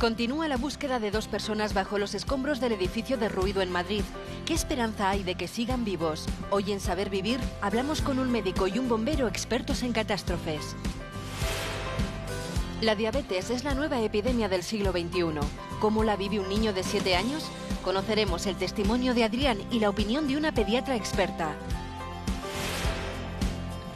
Continúa la búsqueda de 2 personas bajo los escombros del edificio derruido en Madrid. ¿Qué esperanza hay de que sigan vivos? Hoy en Saber Vivir hablamos con un médico y un bombero expertos en catástrofes. La diabetes es la nueva epidemia del siglo XXI. ¿Cómo la vive un niño de 7 años? Conoceremos el testimonio de Adrián y la opinión de una pediatra experta.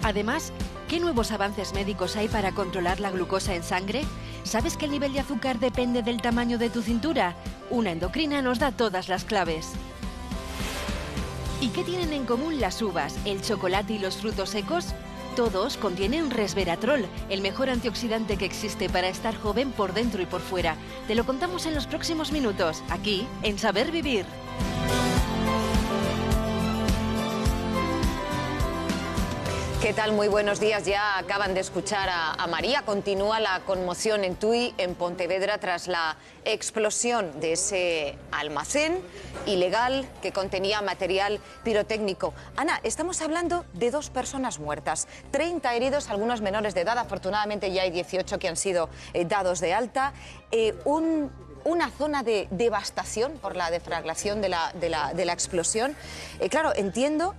Además, ¿qué nuevos avances médicos hay para controlar la glucosa en sangre? ¿Sabes que el nivel de azúcar depende del tamaño de tu cintura? Una endocrina nos da todas las claves. ¿Y qué tienen en común las uvas, el chocolate y los frutos secos? Todos contienen resveratrol, el mejor antioxidante que existe para estar joven por dentro y por fuera. Te lo contamos en los próximos minutos, aquí, en Saber Vivir. ¿Qué tal? Muy buenos días. Ya acaban de escuchar a María. Continúa la conmoción en Tui, en Pontevedra, tras la explosión de ese almacén ilegal que contenía material pirotécnico. Ana, estamos hablando de 2 personas muertas, 30 heridos, algunos menores de edad. Afortunadamente ya hay 18 que han sido dados de alta. Una zona de devastación por la deflagración de la explosión. Claro, entiendo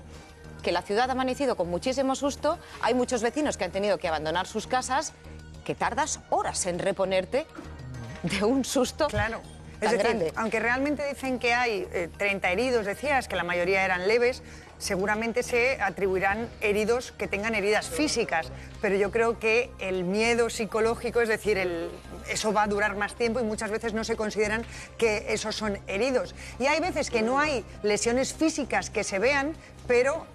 que la ciudad ha amanecido con muchísimo susto. Hay muchos vecinos que han tenido que abandonar sus casas, que tardas horas en reponerte de un susto. Claro. Es decir, aunque realmente dicen que hay 30 heridos, decías, que la mayoría eran leves, seguramente se atribuirán heridos que tengan heridas físicas, pero yo creo que el miedo psicológico, es decir, eso va a durar más tiempo y muchas veces no se consideran que esos son heridos. Y hay veces que no hay lesiones físicas que se vean, pero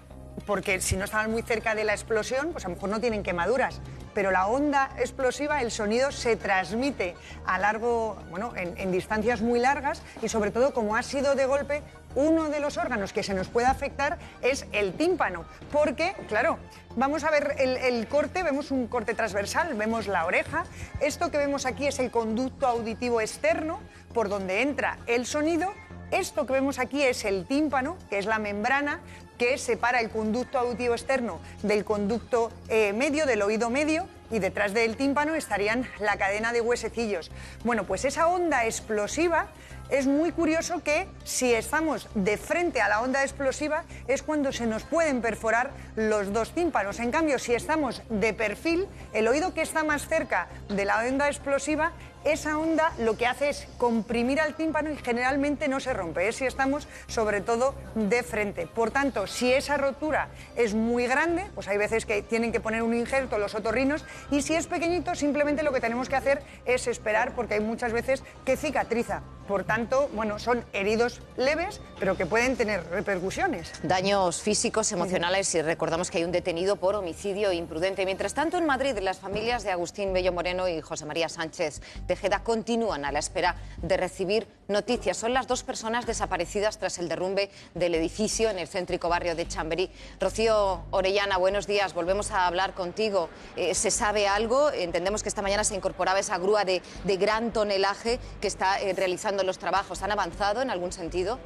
porque si no estaban muy cerca de la explosión, pues a lo mejor no tienen quemaduras, pero la onda explosiva, el sonido se transmite a largo, en distancias muy largas, y sobre todo, como ha sido de golpe, uno de los órganos que se nos puede afectar es el tímpano, porque, claro, vamos a ver el corte, vemos un corte transversal, vemos la oreja. Esto que vemos aquí es el conducto auditivo externo por donde entra el sonido. Esto que vemos aquí es el tímpano, que es la membrana que separa el conducto auditivo externo del conducto medio, del oído medio, y detrás del tímpano estarían la cadena de huesecillos. Bueno, pues esa onda explosiva, es muy curioso que si estamos de frente a la onda explosiva es cuando se nos pueden perforar los 2 tímpanos. En cambio, si estamos de perfil, el oído que está más cerca de la onda explosiva, esa onda lo que hace es comprimir al tímpano y generalmente no se rompe, si estamos sobre todo de frente. Por tanto, si esa rotura es muy grande, pues hay veces que tienen que poner un injerto los otorrinos, y si es pequeñito, simplemente lo que tenemos que hacer es esperar, porque hay muchas veces que cicatriza. Por tanto, son heridos leves, pero que pueden tener repercusiones. Daños físicos, emocionales, y recordamos que hay un detenido por homicidio imprudente. Mientras tanto, en Madrid, las familias de Agustín Bello Moreno y José María Sánchez Tejeda continúan a la espera de recibir noticias. Son las 2 personas desaparecidas tras el derrumbe del edificio en el céntrico barrio de Chamberí. Rocío Orellana, buenos días. Volvemos a hablar contigo. ¿Se sabe algo? Entendemos que esta mañana se incorporaba esa grúa de gran tonelaje que está realizando los trabajos. ¿Han avanzado en algún sentido?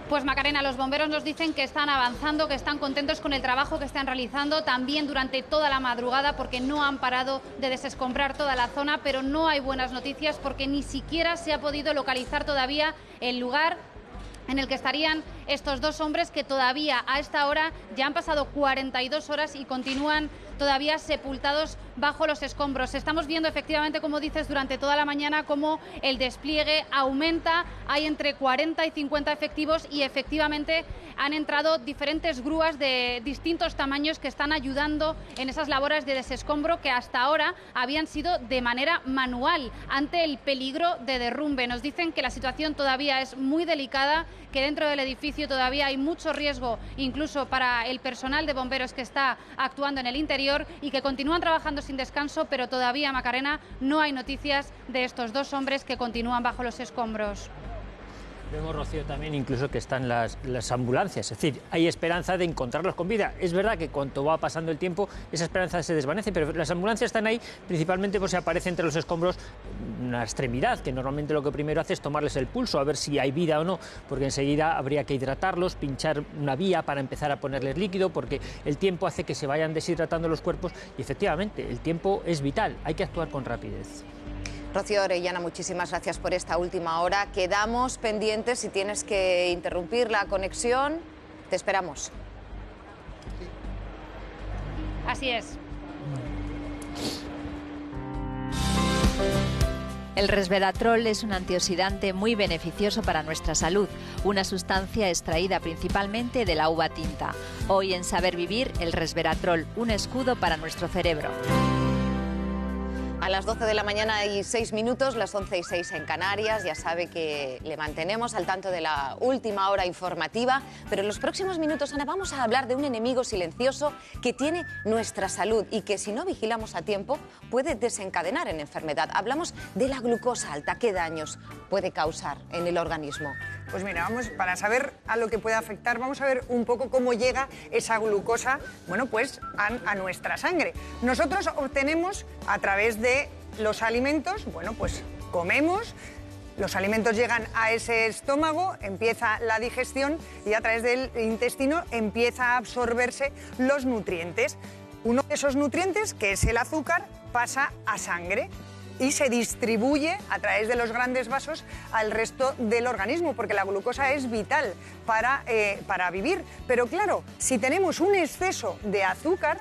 Pues Macarena, los bomberos nos dicen que están avanzando, que están contentos con el trabajo que están realizando también durante toda la madrugada, porque no han parado de desescombrar toda la zona, pero no hay buenas noticias porque ni siquiera se ha podido localizar todavía el lugar en el que estarían estos 2 hombres, que todavía a esta hora ya han pasado 42 horas y continúan todavía sepultados bajo los escombros. Estamos viendo efectivamente, como dices, durante toda la mañana cómo el despliegue aumenta. Hay entre 40 y 50 efectivos y efectivamente han entrado diferentes grúas de distintos tamaños que están ayudando en esas labores de desescombro que hasta ahora habían sido de manera manual ante el peligro de derrumbe. Nos dicen que la situación todavía es muy delicada, que dentro del edificio todavía hay mucho riesgo, incluso para el personal de bomberos que está actuando en el interior, y que continúan trabajando sin descanso, pero todavía, Macarena, no hay noticias de estos 2 hombres que continúan bajo los escombros. Vemos, Rocío, también incluso que están las ambulancias, es decir, hay esperanza de encontrarlos con vida. Es verdad que cuanto va pasando el tiempo, esa esperanza se desvanece, pero las ambulancias están ahí principalmente por si aparece entre los escombros una extremidad, que normalmente lo que primero hace es tomarles el pulso, a ver si hay vida o no, porque enseguida habría que hidratarlos, pinchar una vía para empezar a ponerles líquido, porque el tiempo hace que se vayan deshidratando los cuerpos y efectivamente el tiempo es vital, hay que actuar con rapidez. Rocío Orellana, muchísimas gracias por esta última hora. Quedamos pendientes, si tienes que interrumpir la conexión, te esperamos. Así es. El resveratrol es un antioxidante muy beneficioso para nuestra salud, una sustancia extraída principalmente de la uva tinta. Hoy en Saber Vivir, el resveratrol, un escudo para nuestro cerebro. A las 12 de la mañana y 6 minutos, las 11:06 en Canarias. Ya sabe que le mantenemos al tanto de la última hora informativa, pero en los próximos minutos, Ana, vamos a hablar de un enemigo silencioso que tiene nuestra salud y que si no vigilamos a tiempo puede desencadenar en enfermedad. Hablamos de la glucosa alta. ¿Qué daños puede causar en el organismo? Pues mira, para saber a lo que puede afectar, vamos a ver un poco cómo llega esa glucosa, bueno, pues a nuestra sangre. Nosotros obtenemos a través de los alimentos, bueno, pues comemos, los alimentos llegan a ese estómago, empieza la digestión y a través del intestino empieza a absorberse los nutrientes. Uno de esos nutrientes, que es el azúcar, pasa a sangre y se distribuye a través de los grandes vasos al resto del organismo, porque la glucosa es vital para vivir. Pero claro, si tenemos un exceso de azúcar,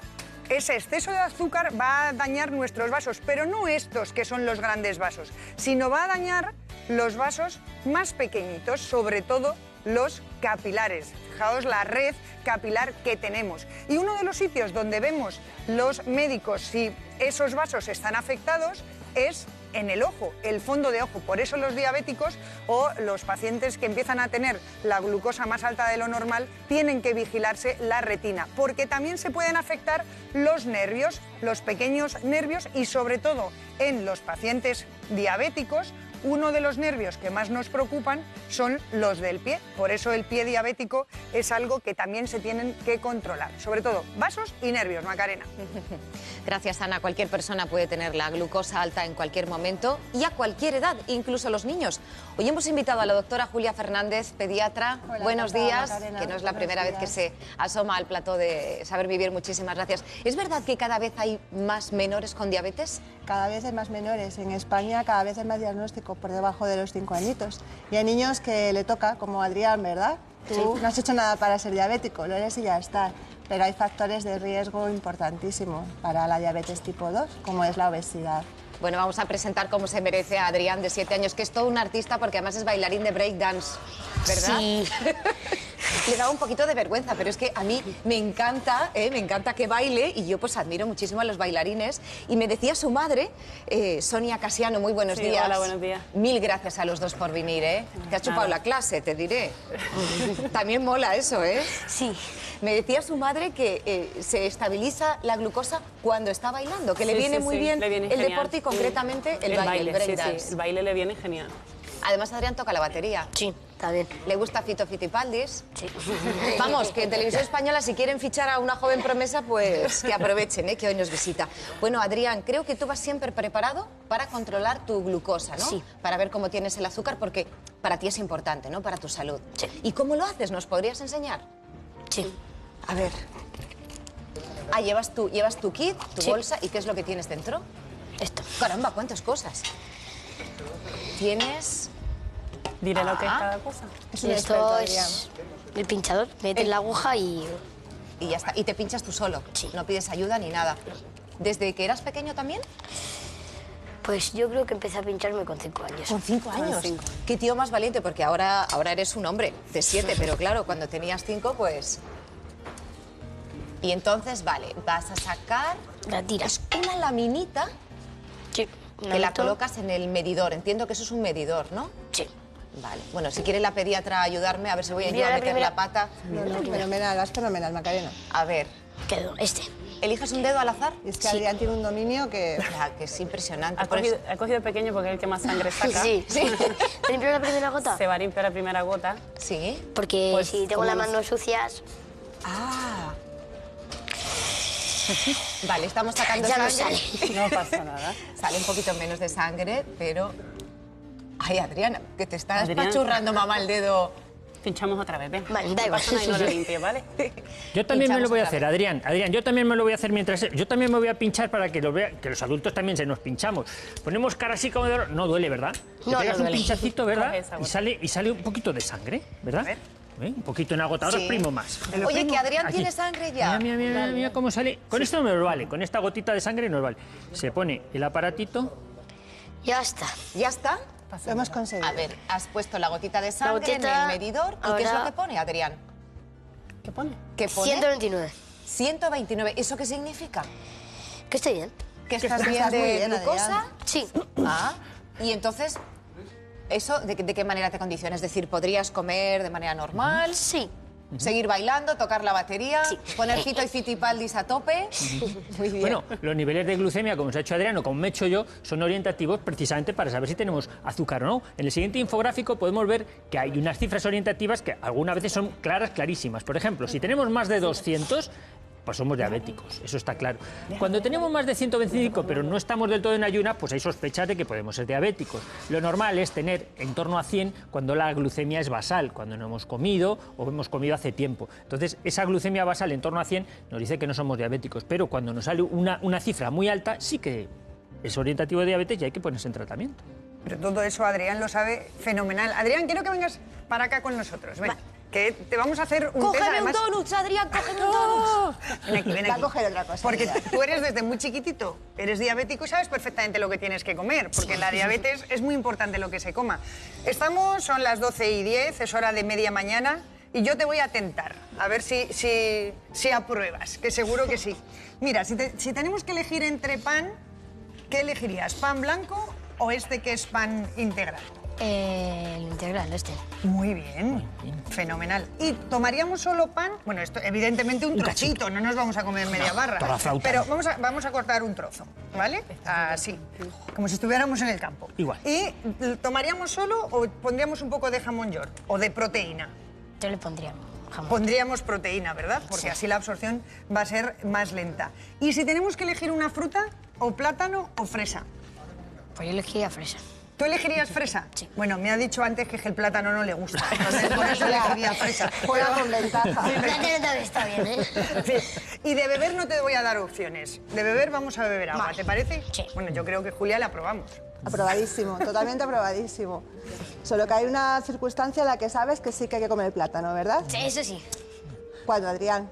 ese exceso de azúcar va a dañar nuestros vasos, pero no estos que son los grandes vasos, sino va a dañar los vasos más pequeñitos, sobre todo los capilares. Fijaos la red capilar que tenemos. Y uno de los sitios donde vemos los médicos si esos vasos están afectados es en el ojo, el fondo de ojo. Por eso los diabéticos o los pacientes que empiezan a tener la glucosa más alta de lo normal tienen que vigilarse la retina, porque también se pueden afectar los nervios, los pequeños nervios, y sobre todo en los pacientes diabéticos, uno de los nervios que más nos preocupan son los del pie. Por eso el pie diabético es algo que también se tienen que controlar. Sobre todo vasos y nervios, Macarena. Gracias, Ana. Cualquier persona puede tener la glucosa alta en cualquier momento y a cualquier edad, incluso los niños. Hoy hemos invitado a la doctora Julia Fernández, pediatra. Hola, buenos días, Macarena. que no es la primera vez que se asoma al plató de Saber Vivir. Muchísimas gracias. ¿Es verdad que cada vez hay más menores con diabetes? Cada vez hay más menores. En España cada vez hay más diagnóstico por debajo de los 5 añitos. Y hay niños que le toca, como Adrián, ¿verdad? Tú no has hecho nada para ser diabético, lo eres y ya está. Pero hay factores de riesgo importantísimos para la diabetes tipo 2, como es la obesidad. Bueno, vamos a presentar como se merece a Adrián, de 7 años, que es todo un artista porque además es bailarín de breakdance, ¿verdad? Sí. Le da un poquito de vergüenza, pero es que a mí me encanta que baile y yo pues admiro muchísimo a los bailarines. Y me decía su madre, Sonia Casiano, muy buenos días. Hola, buenos días. Mil gracias a los dos por venir, ¿eh? Te has chupado la clase, te diré. También mola eso, ¿eh? Sí. Me decía su madre que se estabiliza la glucosa cuando está bailando, que le viene muy bien le viene el genial. deporte y concretamente el baile, el breakdance. Sí, el baile le viene genial. Además, Adrián toca la batería. Sí, está bien. ¿Le gusta Fito Fitipaldis? Sí. Vamos, que en Televisión Española, si quieren fichar a una joven promesa, pues que aprovechen, que hoy nos visita. Bueno, Adrián, creo que tú vas siempre preparado para controlar tu glucosa, ¿no? Sí. Para ver cómo tienes el azúcar, porque para ti es importante, ¿no? Para tu salud. Sí. ¿Y cómo lo haces? ¿Nos podrías enseñar? Sí. A ver. Ah, llevas tu kit, tu Sí. bolsa, ¿y qué es lo que tienes dentro? Esto. Caramba, ¿cuántas cosas? Tienes... Diré lo que es cada cosa. Es Y un experto, esto Adrián. es el pinchador. Metes la aguja y... Y ya está. Y te pinchas tú solo. Sí. No pides ayuda ni nada. ¿Desde que eras pequeño también? Pues yo creo que empecé a pincharme con 5 años. Con 5 años. 5. Qué tío más valiente, porque ahora eres un hombre de 7, pero claro, cuando tenías 5, pues... Y entonces, vale, vas a sacar... La tiras. Es una laminita Sí. que la colocas en el medidor. Entiendo que eso es un medidor, ¿no? Sí. Vale. Bueno, si quiere la pediatra ayudarme, a ver si voy yo Mira a la meter primera. la pata. No, fenomenal, vas fenomenal, Macarena. A ver, Quedó este. ¿eliges un dedo al azar? Y es que Adrián tiene un dominio que... Ya, que es impresionante. Ha Por eso- cogido el pequeño porque es el que más sangre saca. Sí. ¿Te limpio la primera gota? Se va a limpiar la primera gota. Sí. Porque Pues, si tengo como las los- manos sucias... Ah. Vale, estamos sacando Ya no sangre. sale. No pasa nada. Sale un poquito menos de sangre, pero... Ay, Adriana, que te está Adrián. espachurrando mamá el dedo. Pinchamos otra vez, ven. Vale, da igual. Pasa nada y no lo limpie, ¿vale? Yo también me lo Pinchamos voy a otra hacer, vez. Adrián. Adrián, yo también me lo voy a hacer mientras... Yo también me voy a pinchar para que lo vean, que los adultos también se nos pinchamos. Ponemos cara así como de... No duele, ¿verdad? No, Te pegas no un duele. pinchacito, ¿verdad? Coge esa gota. Y sale un poquito de sangre, ¿verdad? ver. Un poquito en agotador, Sí. primo más. Oye, que Adrián Aquí. tiene sangre ya. Mira, mira, mira, mira cómo sale. Con esto nos vale, con esta gotita de sangre nos vale. Se pone el aparatito... Ya está. ¿Ya está? Lo hemos conseguido. A ver, has puesto la gotita de sangre gotita, en el medidor. ¿Y qué es lo ahora- que pone, Adrián? ¿Qué pone? ¿Qué pone? 129. 129. ¿Eso qué significa? Que estoy bien. ¿Que estás estás bien muy de bien, glucosa? Adrián. Sí. Ah, y entonces, ¿eso de qué manera te condiciona? Es decir, ¿podrías comer de manera normal? Sí. ¿Seguir bailando, tocar la batería? Sí. ¿Poner Fito y Fitipaldis a tope? Muy bien. Bueno, los niveles de glucemia, como se ha hecho Adrián o como me he hecho yo, son orientativos precisamente para saber si tenemos azúcar o no. En el siguiente infográfico podemos ver que hay unas cifras orientativas que algunas veces son claras, clarísimas. Por ejemplo, si tenemos más de 200... pues somos diabéticos, eso está claro. Cuando tenemos más de 125, pero no estamos del todo en ayunas, pues hay sospechas de que podemos ser diabéticos. Lo normal es tener en torno a 100 cuando la glucemia es basal, cuando no hemos comido o hemos comido hace tiempo. Entonces, esa glucemia basal en torno a 100 nos dice que no somos diabéticos, pero cuando nos sale una cifra muy alta, sí que es orientativo de diabetes y hay que ponerse en tratamiento. Pero todo eso Adrián lo sabe fenomenal. Adrián, quiero que vengas para acá con nosotros. Ven, que te vamos a hacer un test, ¡Cógeme un además... donut, Adrián! ¡Cógeme un donut! Ven aquí, ven Va a aquí. coger otra cosa, Porque mira. tú eres desde muy chiquitito, eres diabético y sabes perfectamente lo que tienes que comer, porque en la diabetes es muy importante lo que se coma. Son las 12:10, es hora de media mañana, y yo te voy a tentar, a ver si apruebas, que seguro que sí. Mira, si tenemos que elegir entre pan, ¿qué elegirías? ¿Pan blanco o este que es pan integral? El integral, este. Muy bien, fenomenal. ¿Y tomaríamos solo pan? Bueno, esto evidentemente un trocito, no nos vamos a comer media barra. toda la flauta. Pero vamos a cortar un trozo, ¿vale? Así, como si estuviéramos en el campo. Igual. ¿Y tomaríamos solo o pondríamos un poco de jamón york o de proteína? Yo le pondría jamón. Pondríamos proteína, ¿verdad? Porque Sí. así la absorción va a ser más lenta. ¿Y si tenemos que elegir una fruta, o plátano o fresa? Pues yo elegiría fresa. ¿Tú elegirías fresa? Sí. Bueno, me ha dicho antes que el plátano no le gusta, entonces por eso elegiría fresa. Juega con ventaja. El plátano también está bien, ¿eh? Sí. Y de beber no te voy a dar opciones. De beber vamos a beber agua, Vale. ¿te parece? Sí. Bueno, yo creo que Julia la probamos. Aprobadísimo, totalmente aprobadísimo. Solo que hay una circunstancia en la que sabes que sí que hay que comer plátano, ¿verdad? Sí, eso sí. ¿Cuándo, Adrián?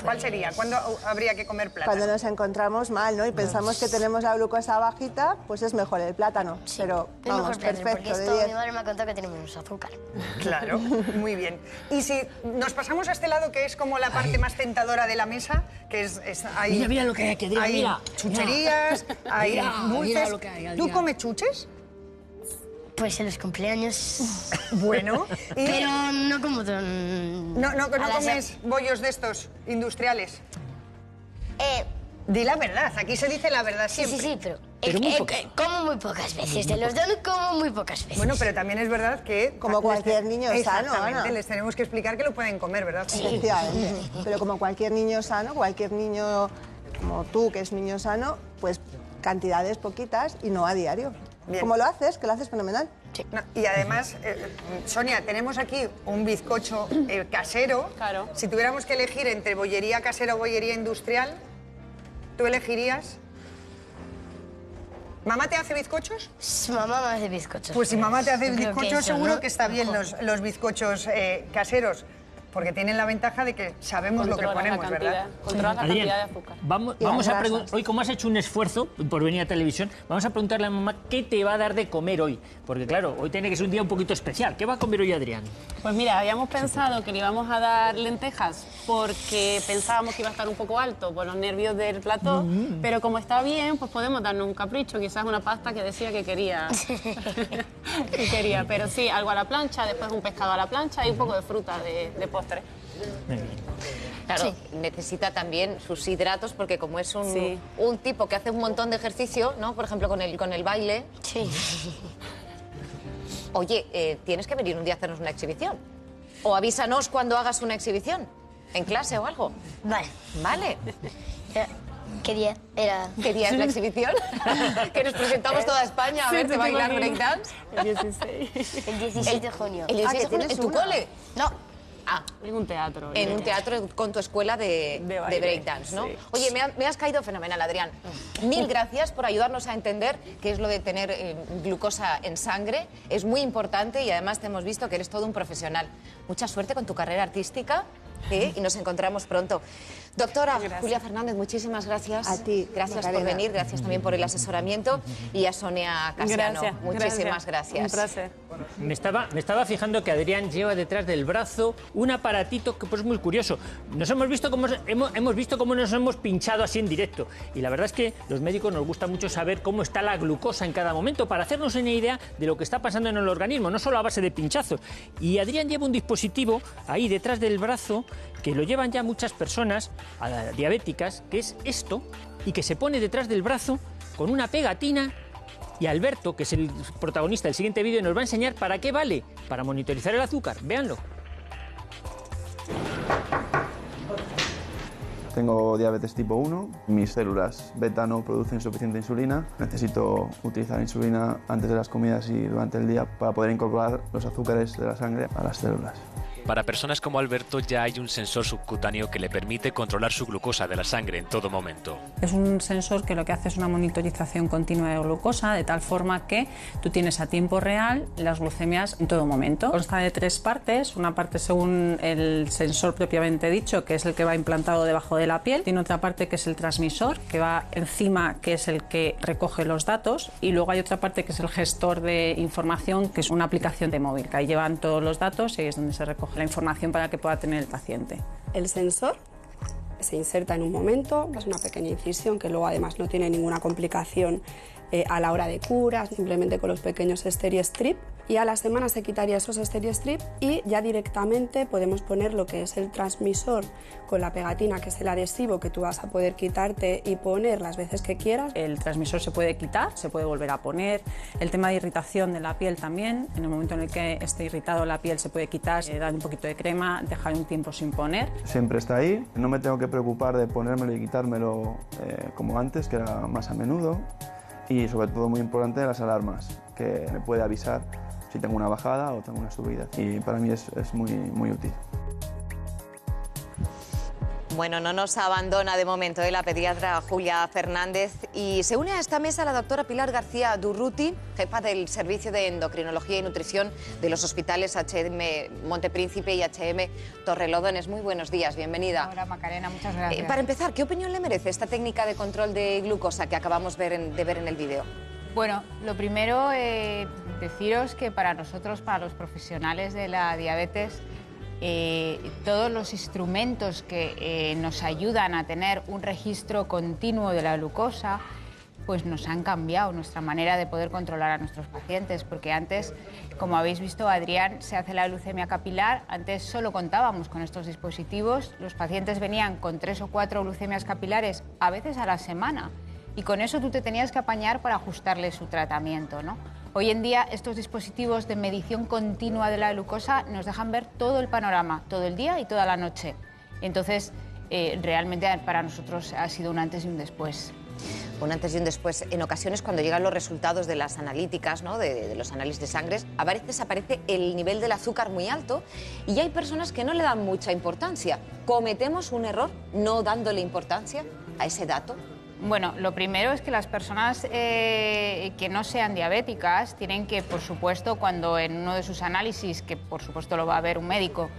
¿Cuál sería? ¿Cuándo habría que comer plátano? Cuando nos encontramos mal, ¿no? Y pensamos que tenemos la glucosa bajita, pues es mejor el plátano. Pero Es vamos, mejor plátano, porque perfecto, de esto 10. mi madre me ha contado que tiene menos azúcar. Claro, muy bien. Y si nos pasamos a este lado, que es como la parte más tentadora de la mesa, que hay... Mira, mira lo que hay aquí, Adrián, Hay mira. chucherías, hay Mira, dulces. mira lo que hay, ¿Tú Adrián. comes chuches? Pues en los cumpleaños... Bueno. Y Pero no como... no comes bollos de estos industriales. Di la verdad, aquí se dice la verdad Sí, siempre. sí, sí, pero... Pero muy poco. como muy pocas veces. De los donuts como muy pocas veces. Bueno, pero también es verdad que... Como cualquier niño sano, Exactamente, Ana. les tenemos que explicar que lo pueden comer, ¿verdad? Efectivamente. Pero como cualquier niño sano, cualquier niño como tú, que es niño sano, pues cantidades poquitas y no a diario. Bien. Como lo haces, que lo haces fenomenal. No, y además, Sonia, tenemos aquí un bizcocho casero. Claro. Si tuviéramos que elegir entre bollería casera o bollería industrial, ¿tú elegirías? ¿Mamá te hace bizcochos? Mamá me hace bizcochos. Pues si mamá te hace Yo creo que bizcochos, eso, seguro ¿no? que está bien Mejor. los bizcochos caseros, porque tienen la ventaja de que sabemos lo que ponemos, ¿verdad? Controlas la Adrián, cantidad de azúcar. vamos Y las a grasas. preguntar, hoy como has hecho un esfuerzo por venir a televisión, vamos a preguntarle a mamá qué te va a dar de comer hoy. Porque claro, hoy tiene que ser un día un poquito especial. ¿Qué va a comer hoy Adrián? Pues mira, habíamos pensado que le íbamos a dar lentejas porque pensábamos que iba a estar un poco alto por los nervios del plató, pero como está bien, pues podemos darnos un capricho, quizás una pasta que decía que quería. Que quería, pero sí, algo a la plancha, después un pescado a la plancha y un poco de fruta de postre. Claro, necesita también sus hidratos porque como es un tipo que hace un montón de ejercicio, ¿no? Por ejemplo, con el baile. Sí. Oye, tienes que venir un día a hacernos una exhibición. O avísanos cuando hagas una exhibición, en clase o algo. Vale. Vale. ¿Qué día era? ¿Qué día es la exhibición? Que nos presentamos toda España a verte bailar breakdance. El 16. El 17 de junio. ¿El 16 de junio? ¿En tu cole? No. Ah, En un teatro. en un teatro con tu escuela de baile, breakdance, ¿no? sí. Oye, me has caído fenomenal, Adrián. Mil gracias por ayudarnos a entender qué es lo de tener glucosa en sangre. Es muy importante y además te hemos visto que eres todo un profesional. Mucha suerte con tu carrera artística y nos encontramos pronto. Doctora Julia Fernández, muchísimas gracias. A ti, Gracias por Macarena. venir, gracias también por el asesoramiento. Y a Sonia Casiano, muchísimas gracias. Un placer. Me estaba fijando que Adrián lleva detrás del brazo un aparatito que pues, es muy curioso. Hemos visto cómo nos hemos pinchado así en directo. Y la verdad es que los médicos nos gusta mucho saber cómo está la glucosa en cada momento para hacernos una idea de lo que está pasando en el organismo, no solo a base de pinchazos. Y Adrián lleva un dispositivo ahí detrás del brazo que lo llevan ya muchas personas diabéticas, que es esto, y que se pone detrás del brazo con una pegatina. Y Alberto, que es el protagonista del siguiente vídeo, nos va a enseñar para qué vale, para monitorizar el azúcar. Véanlo. Tengo diabetes tipo 1, mis células beta no producen suficiente insulina, necesito utilizar insulina antes de las comidas y durante el día para poder incorporar los azúcares de la sangre a las células. Para personas como Alberto ya hay un sensor subcutáneo que le permite controlar su glucosa de la sangre en todo momento. Es un sensor que lo que hace es una monitorización continua de glucosa, de tal forma que tú tienes a tiempo real las glucemias en todo momento. Consta de 3 partes, una parte según el sensor propiamente dicho, que es el que va implantado debajo de la piel, tiene otra parte que es el transmisor, que va encima, que es el que recoge los datos, y luego hay otra parte que es el gestor de información, que es una aplicación de móvil, que ahí llevan todos los datos y ahí es donde se recoge la información para que pueda tener el paciente. El sensor se inserta en un momento, es una pequeña incisión que luego además no tiene ninguna complicación a la hora de cura, simplemente con los pequeños steri-strip, y a la semana se quitaría esos steri-strip y ya directamente podemos poner lo que es el transmisor con la pegatina, que es el adhesivo que tú vas a poder quitarte y poner las veces que quieras. El transmisor se puede quitar, se puede volver a poner. El tema de irritación de la piel también, en el momento en el que esté irritado la piel se puede quitar, dar un poquito de crema, dejar un tiempo sin poner. Siempre está ahí, no me tengo que preocupar de ponérmelo y quitármelo como antes, que era más a menudo. Y sobre todo muy importante las alarmas, que me puede avisar si tengo una bajada o tengo una subida. Y para mí es muy útil. Bueno, no nos abandona de momento la pediatra Julia Fernández y se une a esta mesa la doctora Pilar García Durruti, jefa del Servicio de Endocrinología y Nutrición de los hospitales HM Montepríncipe y HM Torrelodones. Muy buenos días, bienvenida. Hola Macarena, muchas gracias. Para empezar, ¿qué opinión le merece esta técnica de control de glucosa que acabamos de ver en el vídeo? Bueno, lo primero, deciros que para nosotros, para los profesionales de la diabetes, todos los instrumentos que nos ayudan a tener un registro continuo de la glucosa, pues nos han cambiado nuestra manera de poder controlar a nuestros pacientes, porque antes, como habéis visto, Adrián se hace la glucemia capilar, antes solo contábamos con estos dispositivos, los pacientes venían con 3 o 4 glucemias capilares, a veces a la semana, y con eso tú te tenías que apañar para ajustarle su tratamiento, ¿no? Hoy en día estos dispositivos de medición continua de la glucosa nos dejan ver todo el panorama, todo el día y toda la noche. Entonces, realmente para nosotros ha sido un antes y un después. Un antes y un después. En ocasiones, cuando llegan los resultados de las analíticas, ¿no? de los análisis de sangre, a veces aparece el nivel del azúcar muy alto y hay personas que no le dan mucha importancia. ¿Cometemos un error no dándole importancia a ese dato? Bueno, lo primero es que las personas que no sean diabéticas tienen que, por supuesto, cuando en uno de sus análisis, que por supuesto lo va a ver un médico,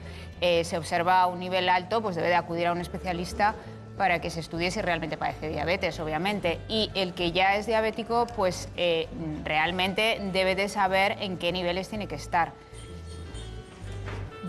se observa un nivel alto, pues debe de acudir a un especialista para que se estudie si realmente padece diabetes, obviamente. Y el que ya es diabético, pues realmente debe de saber en qué niveles tiene que estar.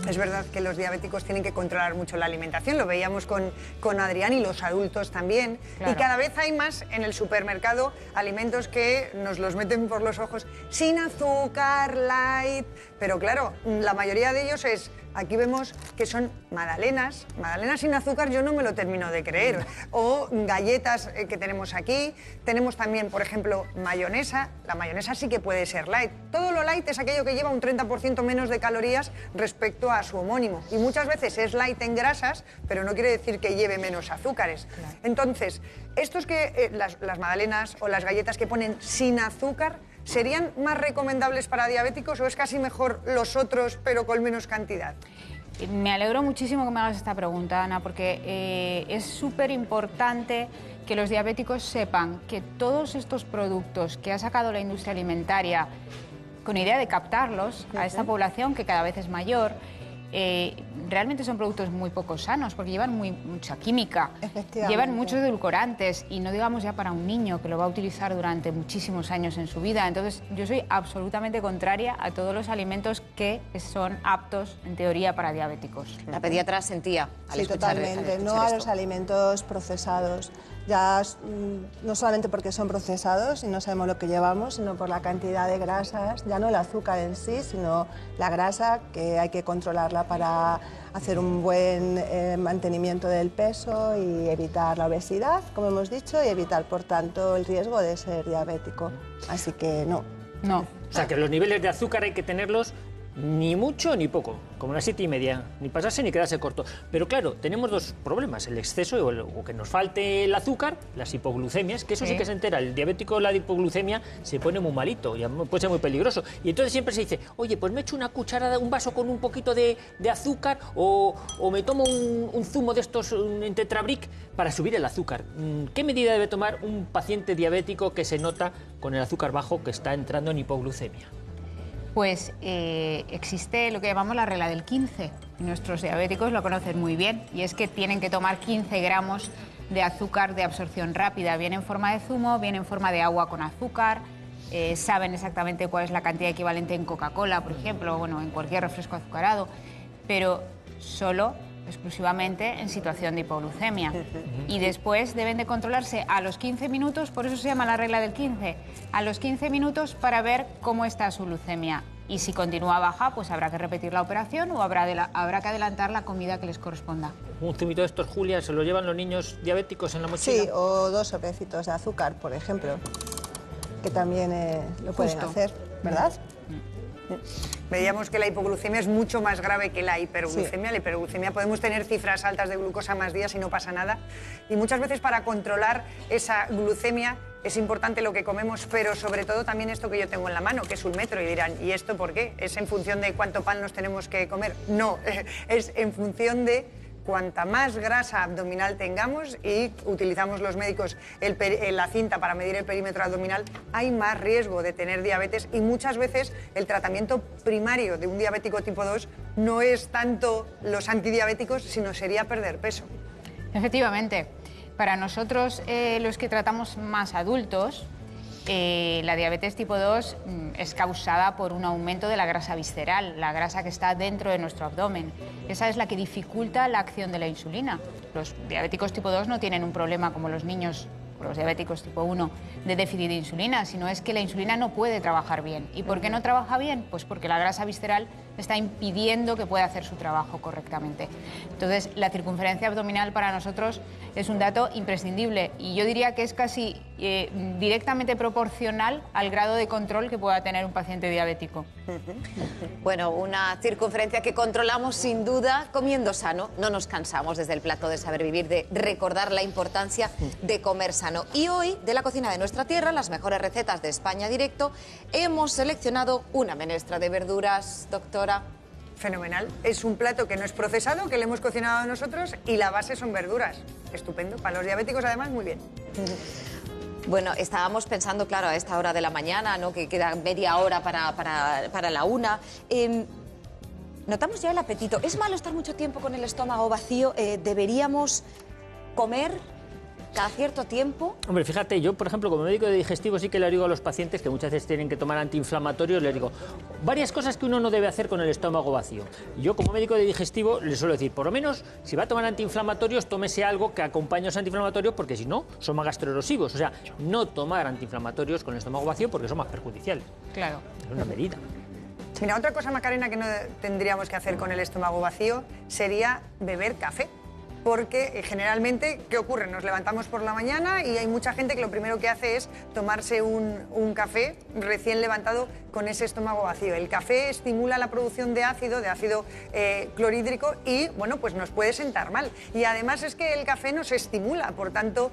Es verdad que los diabéticos tienen que controlar mucho la alimentación, lo veíamos con Adrián y los adultos también. Claro. Y cada vez hay más en el supermercado alimentos que nos los meten por los ojos sin azúcar, light, pero claro, la mayoría de ellos es Aquí vemos que son magdalenas sin azúcar, yo no me lo termino de creer, o galletas que tenemos aquí, tenemos también, por ejemplo, mayonesa, la mayonesa sí que puede ser light, todo lo light es aquello que lleva un 30% menos de calorías respecto a su homónimo, y muchas veces es light en grasas, pero no quiere decir que lleve menos azúcares. Claro. Entonces, estos que, las magdalenas o las galletas que ponen sin azúcar, ¿serían más recomendables para diabéticos o es casi mejor los otros pero con menos cantidad? Me alegro muchísimo que me hagas esta pregunta, Ana, porque es súper importante que los diabéticos sepan que todos estos productos que ha sacado la industria alimentaria con idea de captarlos a esta población que cada vez es mayor, realmente son productos muy poco sanos porque llevan mucha química, llevan muchos edulcorantes y no digamos ya para un niño que lo va a utilizar durante muchísimos años en su vida. Entonces yo soy absolutamente contraria a todos los alimentos que son aptos en teoría para diabéticos. La pediatra sentía al escuchar, totalmente, no a los alimentos procesados. Ya no solamente porque son procesados y no sabemos lo que llevamos, sino por la cantidad de grasas, ya no el azúcar en sí, sino la grasa que hay que controlarla para hacer un buen mantenimiento del peso y evitar la obesidad, como hemos dicho, y evitar, por tanto, el riesgo de ser diabético. Así que no. No. O sea, que los niveles de azúcar hay que tenerlos ni mucho ni poco, como las 7:30, ni pasarse ni quedarse corto. Pero claro, tenemos dos problemas, el exceso o que nos falte el azúcar, las hipoglucemias, que eso sí que se entera. El diabético, la hipoglucemia, se pone muy malito, ya puede ser muy peligroso. Y entonces siempre se dice, oye, pues me echo una cucharada, un vaso con un poquito de azúcar o me tomo un zumo de estos en Tetrabric para subir el azúcar. ¿Qué medida debe tomar un paciente diabético que se nota con el azúcar bajo que está entrando en hipoglucemia? Pues existe lo que llamamos la regla del 15. Nuestros diabéticos lo conocen muy bien y es que tienen que tomar 15 gramos de azúcar de absorción rápida, bien en forma de zumo, bien en forma de agua con azúcar. Saben exactamente cuál es la cantidad equivalente en Coca-Cola, por ejemplo, bueno, en cualquier refresco azucarado, pero solo exclusivamente en situación de hipoglucemia. Y después deben de controlarse a los 15 minutos, por eso se llama la regla del 15, a los 15 minutos para ver cómo está su glucemia. Y si continúa baja, pues habrá que repetir la operación o habrá que adelantar la comida que les corresponda. Un zumito de estos, Julia, ¿se lo llevan los niños diabéticos en la mochila? Sí, o 2 sobrecitos de azúcar, por ejemplo, que también lo pueden hacer, ¿verdad? Veíamos que la hipoglucemia es mucho más grave que la hiperglucemia. La hiperglucemia podemos tener cifras altas de glucosa más días y no pasa nada. Y muchas veces para controlar esa glucemia es importante lo que comemos, pero sobre todo también esto que yo tengo en la mano, que es un metro. Y dirán, ¿y esto por qué? ¿Es en función de cuánto pan nos tenemos que comer? No, es en función de cuanta más grasa abdominal tengamos, y utilizamos los médicos la cinta para medir el perímetro abdominal, hay más riesgo de tener diabetes, y muchas veces el tratamiento primario de un diabético tipo 2 no es tanto los antidiabéticos, sino sería perder peso. Efectivamente. Para nosotros, los que tratamos más adultos, la diabetes tipo 2 es causada por un aumento de la grasa visceral, la grasa que está dentro de nuestro abdomen. Esa es la que dificulta la acción de la insulina. Los diabéticos tipo 2 no tienen un problema como los niños, los diabéticos tipo 1, de déficit de insulina, sino es que la insulina no puede trabajar bien. ¿Y por qué no trabaja bien? Pues porque la grasa visceral está impidiendo que pueda hacer su trabajo correctamente. Entonces, la circunferencia abdominal para nosotros es un dato imprescindible, y yo diría que es casi directamente proporcional al grado de control que pueda tener un paciente diabético. Bueno, una circunferencia que controlamos sin duda comiendo sano. No nos cansamos desde el plato de Saber Vivir de recordar la importancia de comer sano. Y hoy, de la cocina de nuestra tierra, las mejores recetas de España Directo, hemos seleccionado una menestra de verduras, doctora. Fenomenal. Es un plato que no es procesado, que le hemos cocinado nosotros, y la base son verduras. Estupendo. Para los diabéticos, además, muy bien. Bueno, estábamos pensando, claro, a esta hora de la mañana, ¿no?, que queda media hora para la una. Notamos ya el apetito. ¿Es malo estar mucho tiempo con el estómago vacío? ¿Deberíamos comer cada cierto tiempo? Hombre, fíjate, yo, por ejemplo, como médico de digestivo, sí que le digo a los pacientes que muchas veces tienen que tomar antiinflamatorios, les digo varias cosas que uno no debe hacer con el estómago vacío. Yo, como médico de digestivo, les suelo decir, por lo menos, si va a tomar antiinflamatorios, tómese algo que acompañe a los antiinflamatorios, porque si no, son más gastroerosivos. O sea, no tomar antiinflamatorios con el estómago vacío porque son más perjudiciales. Claro. Es una medida. Mira, otra cosa, Macarena, que no tendríamos que hacer con el estómago vacío sería beber café. Porque generalmente, ¿qué ocurre? Nos levantamos por la mañana y hay mucha gente que lo primero que hace es tomarse un café recién levantado con ese estómago vacío. El café estimula la producción de ácido clorhídrico y, bueno, pues nos puede sentar mal. Y además es que el café nos estimula, por tanto,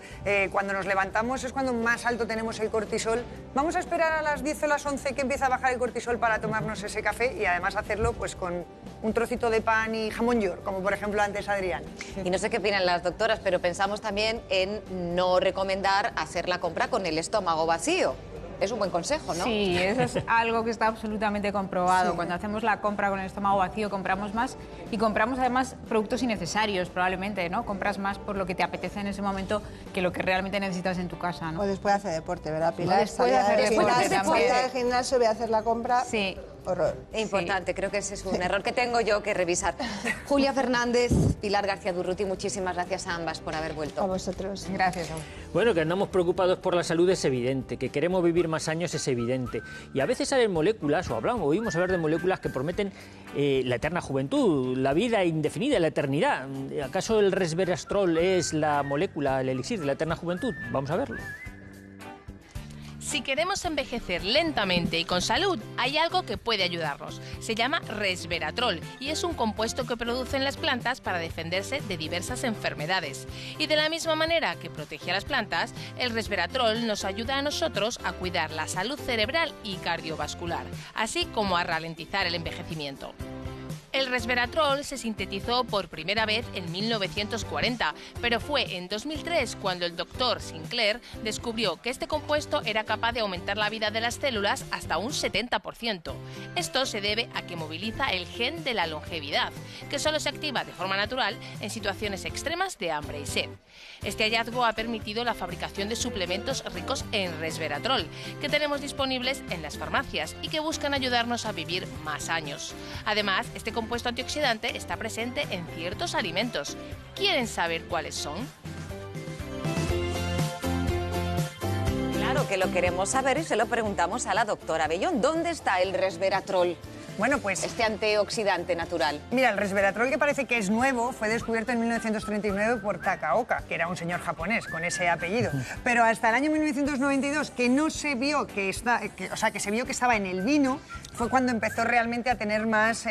cuando nos levantamos es cuando más alto tenemos el cortisol. Vamos a esperar a las 10 o las 11 que empieza a bajar el cortisol para tomarnos ese café y además hacerlo pues con un trocito de pan y jamón york, como por ejemplo antes Adrián. Y no sé qué opinan las doctoras, pero pensamos también en no recomendar hacer la compra con el estómago vacío. Es un buen consejo, ¿no? Sí, eso es algo que está absolutamente comprobado. Sí. Cuando hacemos la compra con el estómago vacío compramos más y compramos además productos innecesarios probablemente, ¿no? Compras más por lo que te apetece en ese momento que lo que realmente necesitas en tu casa, ¿no? O después de hacer deporte, ¿verdad, Pilar? Después de hacer deporte también. Al gimnasio voy a hacer la compra. Sí. Horror. Importante, creo que ese es un error que tengo yo que revisar. Julia Fernández, Pilar García Durruti, muchísimas gracias a ambas por haber vuelto. A vosotros. Gracias. Bueno, que andamos preocupados por la salud es evidente, que queremos vivir más años es evidente. Y a veces salen moléculas, oímos hablar de moléculas que prometen la eterna juventud, la vida indefinida, la eternidad. ¿Acaso el resveratrol es la molécula, el elixir de la eterna juventud? Vamos a verlo. Si queremos envejecer lentamente y con salud, hay algo que puede ayudarnos. Se llama resveratrol y es un compuesto que producen las plantas para defenderse de diversas enfermedades. Y de la misma manera que protege a las plantas, el resveratrol nos ayuda a nosotros a cuidar la salud cerebral y cardiovascular, así como a ralentizar el envejecimiento. El resveratrol se sintetizó por primera vez en 1940, pero fue en 2003 cuando el doctor Sinclair descubrió que este compuesto era capaz de aumentar la vida de las células hasta un 70%. Esto se debe a que moviliza el gen de la longevidad, que solo se activa de forma natural en situaciones extremas de hambre y sed. Este hallazgo ha permitido la fabricación de suplementos ricos en resveratrol, que tenemos disponibles en las farmacias y que buscan ayudarnos a vivir más años. Además, este compuesto antioxidante está presente en ciertos alimentos. ¿Quieren saber cuáles son? Claro que lo queremos saber y se lo preguntamos a la doctora Bellón. ¿Dónde está el resveratrol? Bueno, pues este antioxidante natural. Mira, el resveratrol, que parece que es nuevo, fue descubierto en 1939 por Takaoka, que era un señor japonés con ese apellido. Pero hasta el año 1992, que no se vio que se vio que estaba en el vino, fue cuando empezó realmente a tener más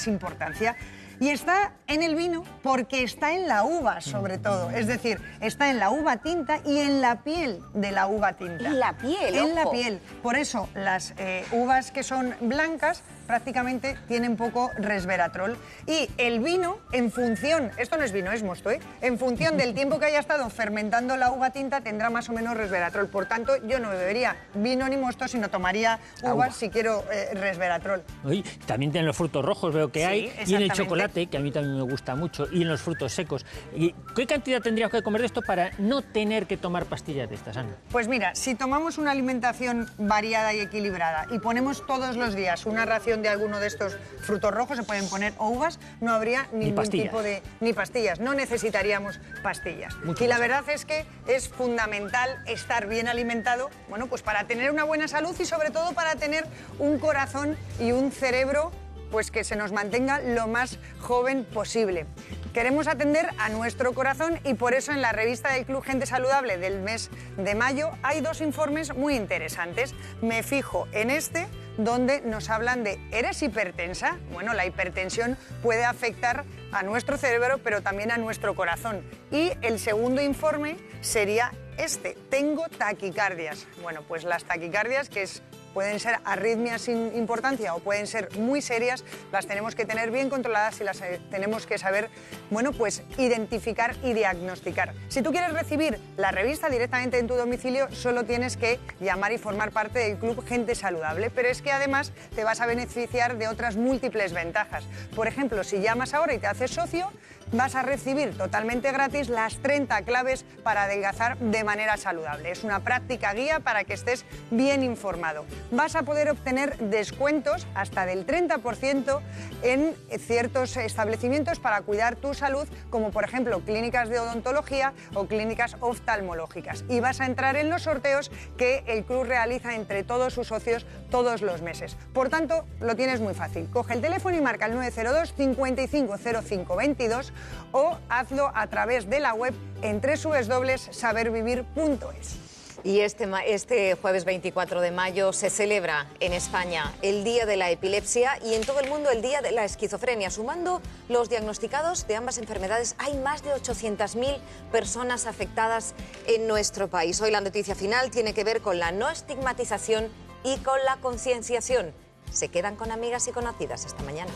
importancia. Y está en el vino porque está en la uva, sobre todo. Es decir, está en la uva tinta y en la piel de la uva tinta. ¿En la piel? En la piel. Por eso, las uvas que son blancas prácticamente tienen poco resveratrol. Y el vino, en función, esto no es vino, es mosto, en función del tiempo que haya estado fermentando la uva tinta, tendrá más o menos resveratrol. Por tanto, yo no bebería vino ni mosto, sino tomaría uvas si quiero resveratrol. Oye, también en los frutos rojos veo que hay, y en el chocolate, que a mí también me gusta mucho, y en los frutos secos. ¿Y qué cantidad tendríamos que comer de esto para no tener que tomar pastillas de estas, Ana? Pues mira, si tomamos una alimentación variada y equilibrada y ponemos todos los días una ración de alguno de estos frutos rojos, se pueden poner o uvas, no habría ningún tipo de... Ni pastillas, no necesitaríamos pastillas. Y la verdad es que es fundamental estar bien alimentado, bueno, pues para tener una buena salud y sobre todo para tener un corazón y un cerebro pues que se nos mantenga lo más joven posible. Queremos atender a nuestro corazón y por eso en la revista del Club Gente Saludable del mes de mayo hay dos informes muy interesantes. Me fijo en este, donde nos hablan de ¿eres hipertensa? Bueno, la hipertensión puede afectar a nuestro cerebro, pero también a nuestro corazón. Y el segundo informe sería este, ¿tengo taquicardias? Bueno, pues las taquicardias, que pueden ser arritmias sin importancia o pueden ser muy serias, las tenemos que tener bien controladas y las tenemos que saber, bueno, pues identificar y diagnosticar. Si tú quieres recibir la revista directamente en tu domicilio, solo tienes que llamar y formar parte del Club Gente Saludable, pero es que además te vas a beneficiar de otras múltiples ventajas. Por ejemplo, si llamas ahora y te haces socio, vas a recibir totalmente gratis las 30 claves para adelgazar de manera saludable. Es una práctica guía para que estés bien informado. vas a poder obtener descuentos hasta del 30% en ciertos establecimientos para cuidar tu salud, como por ejemplo clínicas de odontología o clínicas oftalmológicas. Y vas a entrar en los sorteos que el club realiza entre todos sus socios todos los meses. Por tanto, lo tienes muy fácil. Coge el teléfono y marca el 902 550522 o hazlo a través de la web en www.sabervivir.es. Y este jueves 24 de mayo se celebra en España el Día de la Epilepsia y en todo el mundo el Día de la Esquizofrenia. Sumando los diagnosticados de ambas enfermedades, hay más de 800.000 personas afectadas en nuestro país. Hoy la noticia final tiene que ver con la no estigmatización y con la concienciación. Se quedan con amigas y conocidas esta mañana.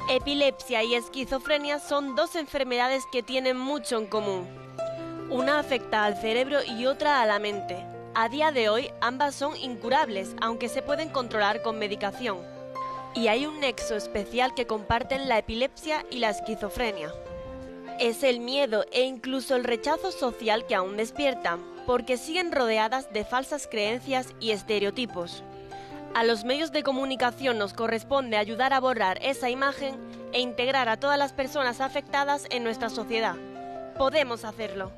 Epilepsia y esquizofrenia son dos enfermedades que tienen mucho en común. Una afecta al cerebro y otra a la mente. A día de hoy, ambas son incurables, aunque se pueden controlar con medicación. Y hay un nexo especial que comparten la epilepsia y la esquizofrenia. Es el miedo e incluso el rechazo social que aún despiertan, porque siguen rodeadas de falsas creencias y estereotipos. A los medios de comunicación nos corresponde ayudar a borrar esa imagen e integrar a todas las personas afectadas en nuestra sociedad. Podemos hacerlo.